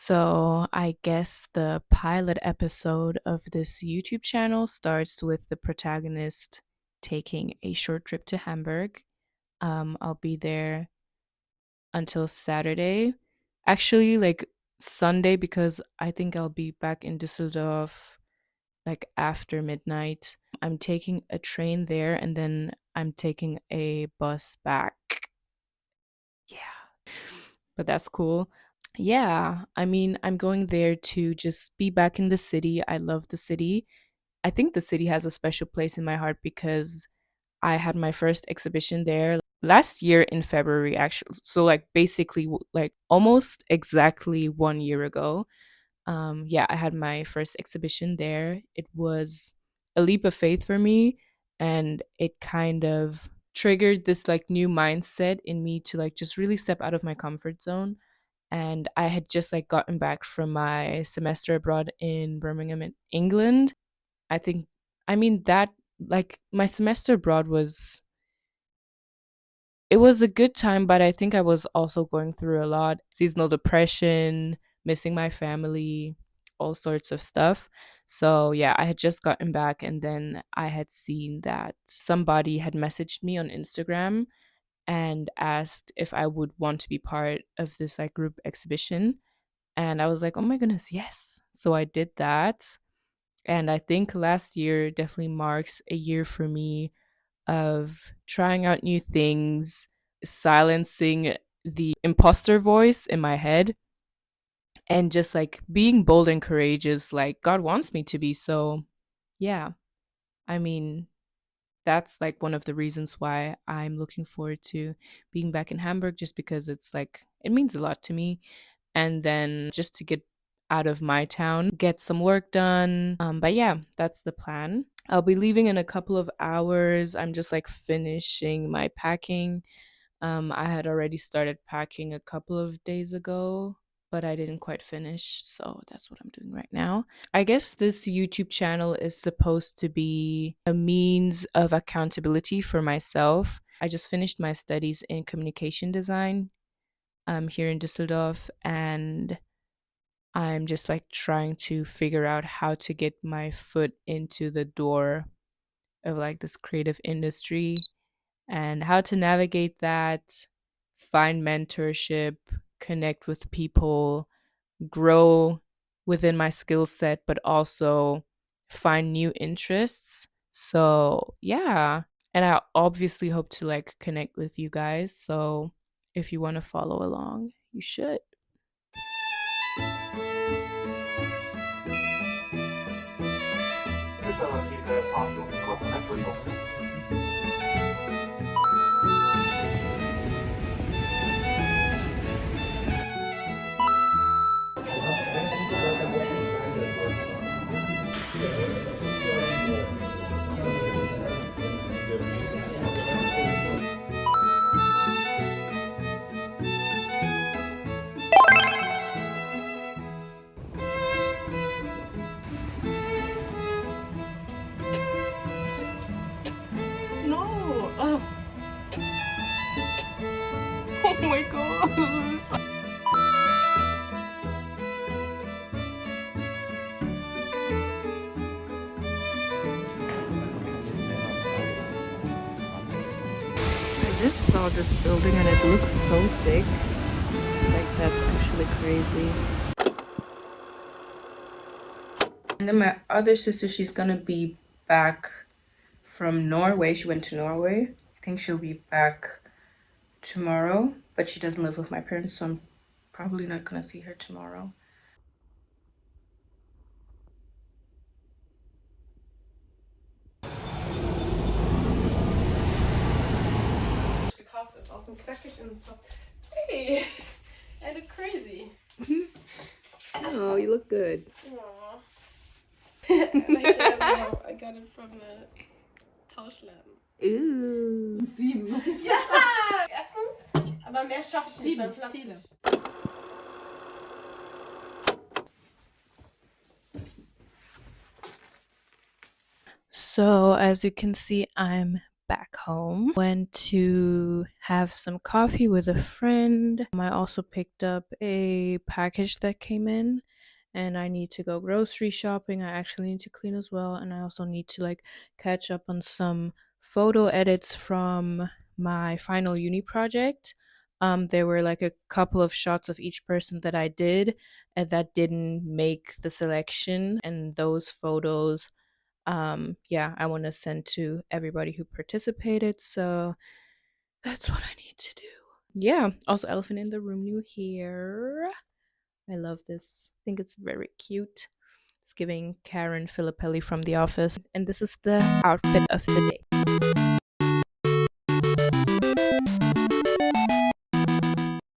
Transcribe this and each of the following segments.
So, I guess the pilot episode of this YouTube channel starts with the protagonist taking a short trip to Hamburg. I'll be there until Saturday. Actually, like Sunday, because I think I'll be back in Düsseldorf like after midnight. I'm taking a train there and then I'm taking a bus back. Yeah. But that's cool. Yeah, I mean, I'm going there to just be back in the city. I love the city. I think the city has a special place in my heart because I had my first exhibition there last year in February, actually. So, like, basically, like almost exactly 1 year ago. Yeah, I had my first exhibition there. It was a leap of faith for me, and it kind of triggered this like new mindset in me to like just really step out of my comfort zone. And I had just like gotten back from my semester abroad in Birmingham in England. I think I mean that like my semester abroad was it was a good time, but I think I was also going through a lot. Seasonal depression, missing my family, all sorts of stuff. So, yeah, I had just gotten back and then I had seen that somebody had messaged me on Instagram and asked if I would want to be part of this like group exhibition. And I was like, "Oh my goodness, yes." So I did that. And I think last year definitely marks a year for me of trying out new things, silencing the imposter voice in my head, and just like being bold and courageous like God wants me to be. So, yeah, I mean, that's like one of the reasons why I'm looking forward to being back in Hamburg, just because it's like, it means a lot to me. And then just to get out of my town, get some work done. But yeah, that's the plan. I'll be leaving in a couple of hours. I'm just like finishing my packing. I had already started packing a couple of days ago, but I didn't quite finish. So that's what I'm doing right now. I guess this YouTube channel is supposed to be a means of accountability for myself. I just finished my studies in communication design here in Düsseldorf, and I'm just like trying to figure out how to get my foot into the door of like this creative industry and how to navigate that, find mentorship, connect with people, grow within my skill set, but also find new interests. So, yeah. And I obviously hope to like connect with you guys. So, if you want to follow along, you should. Bitte aber diese Fahndung kurz Entschuldigung. No. Oh, oh my gosh. I just saw this building and it looks so sick. Like, that's actually crazy. And then my other sister, she's gonna be back from Norway. She went to Norway. I think she'll be back tomorrow, but she doesn't live with my parents, so I'm probably not gonna see her tomorrow. Gekauft ist, außen knackig und so. Hey, I look crazy. Oh, you look good. Aww. I got it from the Tauschladen. Ooh. 7. Ja! Essen, aber mehr schaffe ich nicht. 7 Ziele. So, as you can see, I'm back home. Went to have some coffee with a friend. I also picked up a package that came in, and I need to go grocery shopping. I actually need to clean as well, and I also need to like catch up on some photo edits from my final uni project. There were like a couple of shots of each person that I did and that didn't make the selection, and those photos, yeah, I want to send to everybody who participated. So that's what I need to do. Yeah, also elephant in the room new here. I love this. I think it's very cute. It's giving Karen Filippelli from The Office. And this is the outfit of the day.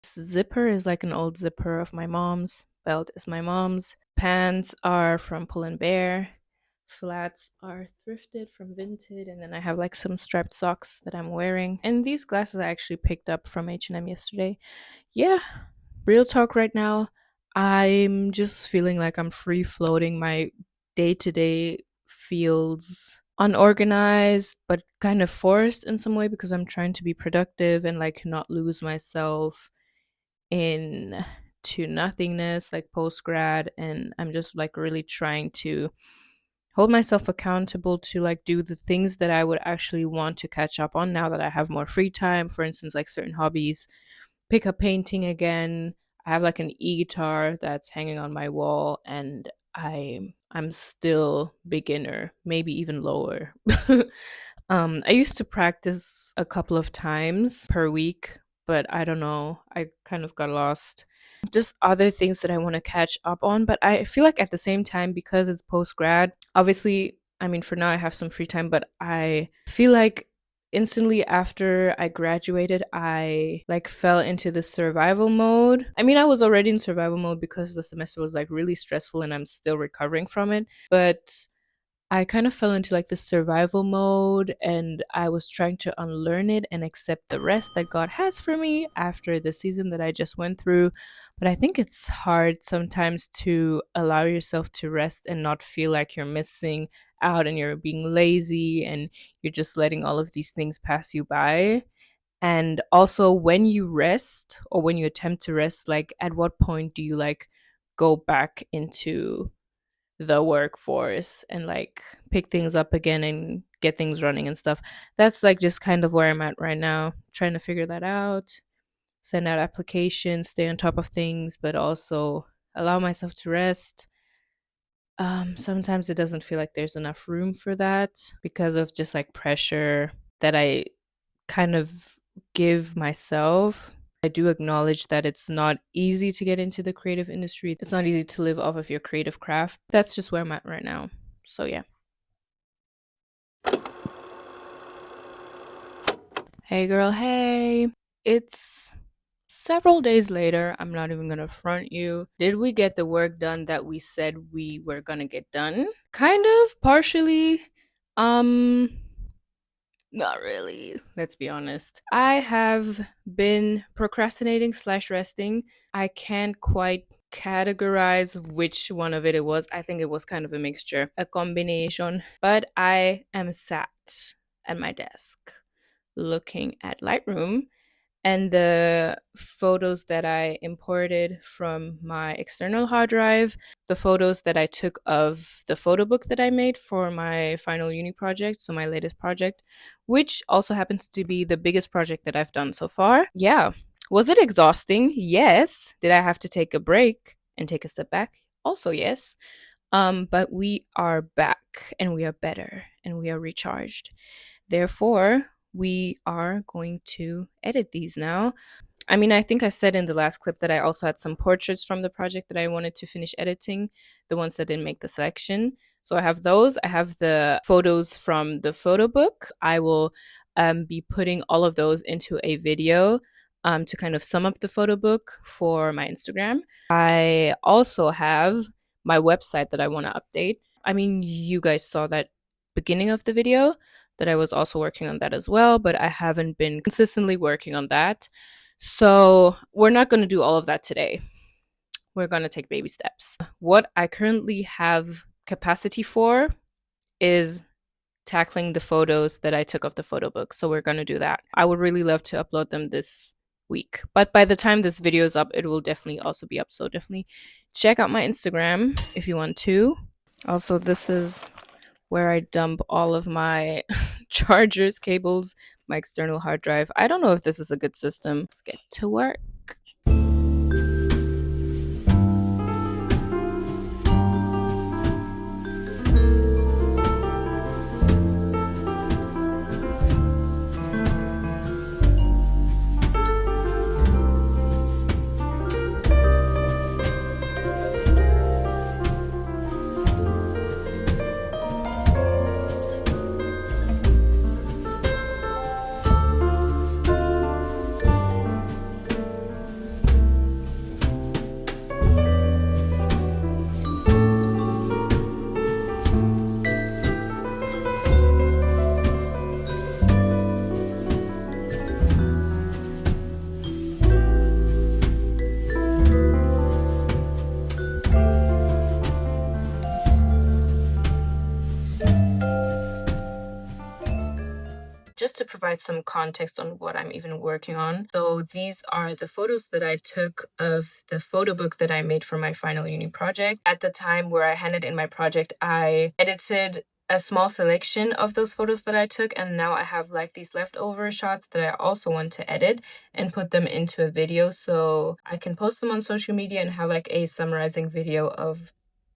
This zipper is like an old zipper of my mom's. Belt is my mom's. Pants are from Pull and Bear. Flats are thrifted from Vinted, and then I have like some striped socks that I'm wearing. And these glasses I actually picked up from H&M yesterday. Yeah, real talk right now. I'm just feeling like I'm free floating. My day to day feels unorganized, but kind of forced in some way because I'm trying to be productive and like not lose myself in to nothingness like post grad. And I'm just like really trying to hold myself accountable to like do the things that I would actually want to catch up on now that I have more free time. For instance, like certain hobbies, pick up painting again. I have like an e-guitar that's hanging on my wall, and I'm still beginner, maybe even lower. I used to practice a couple of times per week, but I don't know. I kind of got lost. Just other things that I want to catch up on, but I feel like at the same time, because it's post grad, obviously, I mean, for now I have some free time, but I feel like instantly after I graduated, I like fell into the survival mode. I mean, I was already in survival mode because the semester was like really stressful and I'm still recovering from it, but I kind of fell into like the survival mode, and I was trying to unlearn it and accept the rest that God has for me after the season that I just went through. But I think it's hard sometimes to allow yourself to rest and not feel like you're missing out and you're being lazy and you're just letting all of these things pass you by. And also, when you rest or when you attempt to rest, like at what point do you like go back into the workforce and like pick things up again and get things running and stuff? That's like just kind of where I'm at right now, trying to figure that out, send out applications, stay on top of things, but also allow myself to rest. Sometimes it doesn't feel like there's enough room for that because of just like pressure that I kind of give myself. I do acknowledge that it's not easy to get into the creative industry. It's not easy to live off of your creative craft. That's just where I'm at right now. So, yeah. Hey, girl, hey. It's several days later. I'm not even gonna front you. Did we get the work done that we said we were gonna get done? Kind of, partially. Um, Not really. Let's be honest. I have been procrastinating slash resting. I can't quite categorize which one of it was. I think it was kind of a mixture, a combination. But I am sat at my desk looking at Lightroom, and the photos that I imported from my external hard drive, the photos that I took of the photo book that I made for my final uni project, so my latest project, which also happens to be the biggest project that I've done so far. Yeah. Was it exhausting? Yes. Did I have to take a break and take a step back? Also, yes. But we are back and we are better and we are recharged. Therefore, we are going to edit these now. I mean, I think I said in the last clip that I also had some portraits from the project that I wanted to finish editing, the ones that didn't make the selection. So I have those. I have the photos from the photo book. I will be putting all of those into a video to kind of sum up the photo book for my Instagram. I also have my website that I want to update. I mean, you guys saw that beginning of the video that I was also working on that as well, but I haven't been consistently working on that. So we're not going to do all of that today. We're going to take baby steps. What I currently have capacity for is tackling the photos that I took of the photo book. So we're going to do that. I would really love to upload them this week. But by the time this video is up, it will definitely also be up. So definitely check out my Instagram if you want to. Also, this is where I dump all of my chargers, cables, my external hard drive. I don't know if this is a good system. Let's get to work. Just to provide some context on what I'm even working on. So these are the photos that I took of the photo book that I made for my final uni project. At the time where I handed in my project, I edited a small selection of those photos that I took, and now I have like these leftover shots that I also want to edit and put them into a video so I can post them on social media and have like a summarizing video of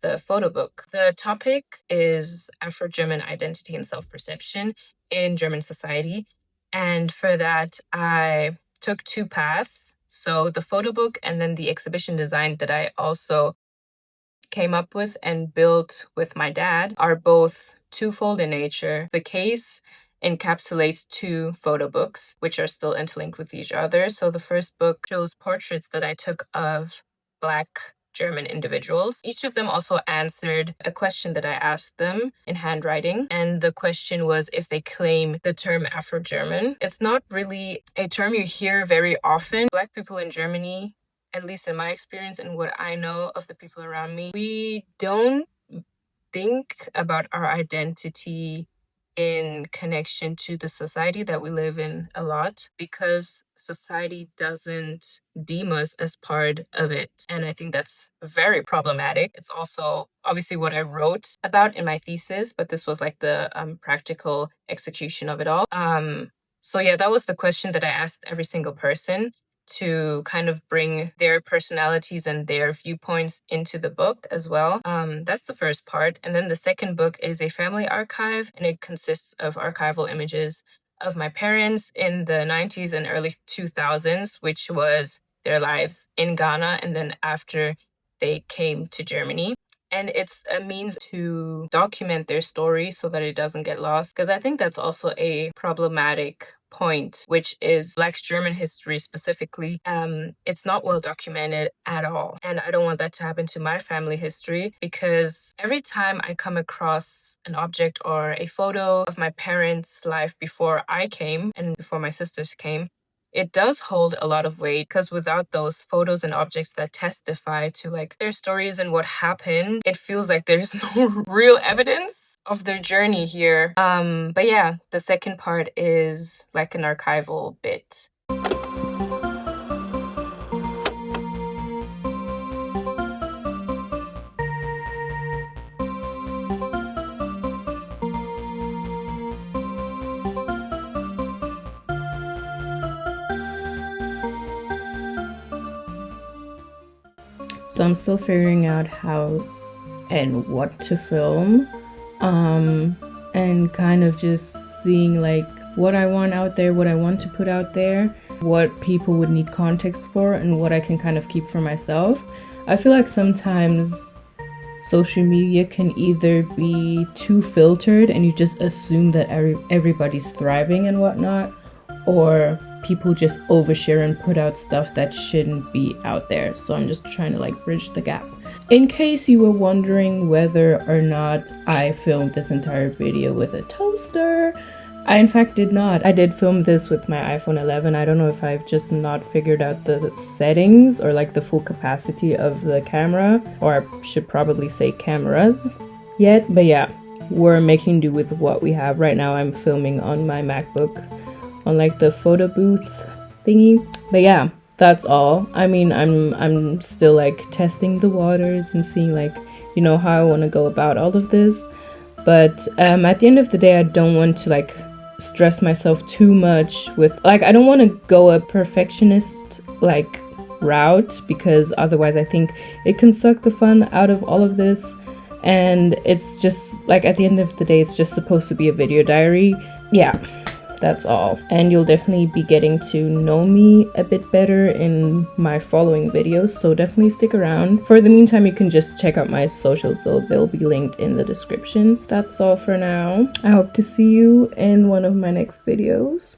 the photo book. The topic is Afro-German identity and self-perception in German society. And for that, I took two paths. So the photo book and then the exhibition design that I also came up with and built with my dad are both twofold in nature. The case encapsulates two photo books, which are still interlinked with each other. So the first book shows portraits that I took of Black German individuals. Each of them also answered a question that I asked them in handwriting. And the question was if they claim the term Afro-German. It's not really a term you hear very often. Black people in Germany, at least in my experience and what I know of the people around me, we don't think about our identity in connection to the society that we live in a lot because society doesn't deem us as part of it. And I think that's very problematic. It's also obviously what I wrote about in my thesis, but this was like the practical execution of it all. So yeah, that was the question that I asked every single person to kind of bring their personalities and their viewpoints into the book as well. That's the first part. And then the second book is a family archive, and it consists of archival images of my parents in the 90s and early 2000s, which was their lives in Ghana and then after they came to Germany. And it's a means to document their story so that it doesn't get lost. Because I think that's also a problematic point, which is Black German history specifically. It's not well documented at all. And I don't want that to happen to my family history because every time I come across an object or a photo of my parents' life before I came and before my sisters came, it does hold a lot of weight because without those photos and objects that testify to like their stories and what happened, it feels like there's no real evidence of their journey here. But yeah, the second part is like an archival bit. So I'm still figuring out how and what to film, and kind of just seeing like what I want out there, what I want to put out there, what people would need context for, and what I can kind of keep for myself. I feel like sometimes social media can either be too filtered and you just assume that everybody's thriving and whatnot, or people just overshare and put out stuff that shouldn't be out there. So I'm just trying to like bridge the gap. In case you were wondering whether or not I filmed this entire video with a toaster, I in fact did not. I did film this with my iPhone 11. I don't know if I've just not figured out the settings or like the full capacity of the camera, or I should probably say cameras yet, but yeah. we're making do with what we have. Right now I'm filming on my MacBook on like the photo booth thingy. But yeah, that's all. I mean, I'm still like testing the waters and seeing like, you know, how I want to go about all of this. But at the end of the day, I don't want to like stress myself too much with like, I don't want to go a perfectionist like route, because otherwise I think it can suck the fun out of all of this. And it's just like, at the end of the day, it's just supposed to be a video diary. Yeah, that's all. And you'll definitely be getting to know me a bit better in my following videos, so definitely stick around. For the meantime, you can just check out my socials though, they'll be linked in the description. That's all for now. I hope to see you in one of my next videos.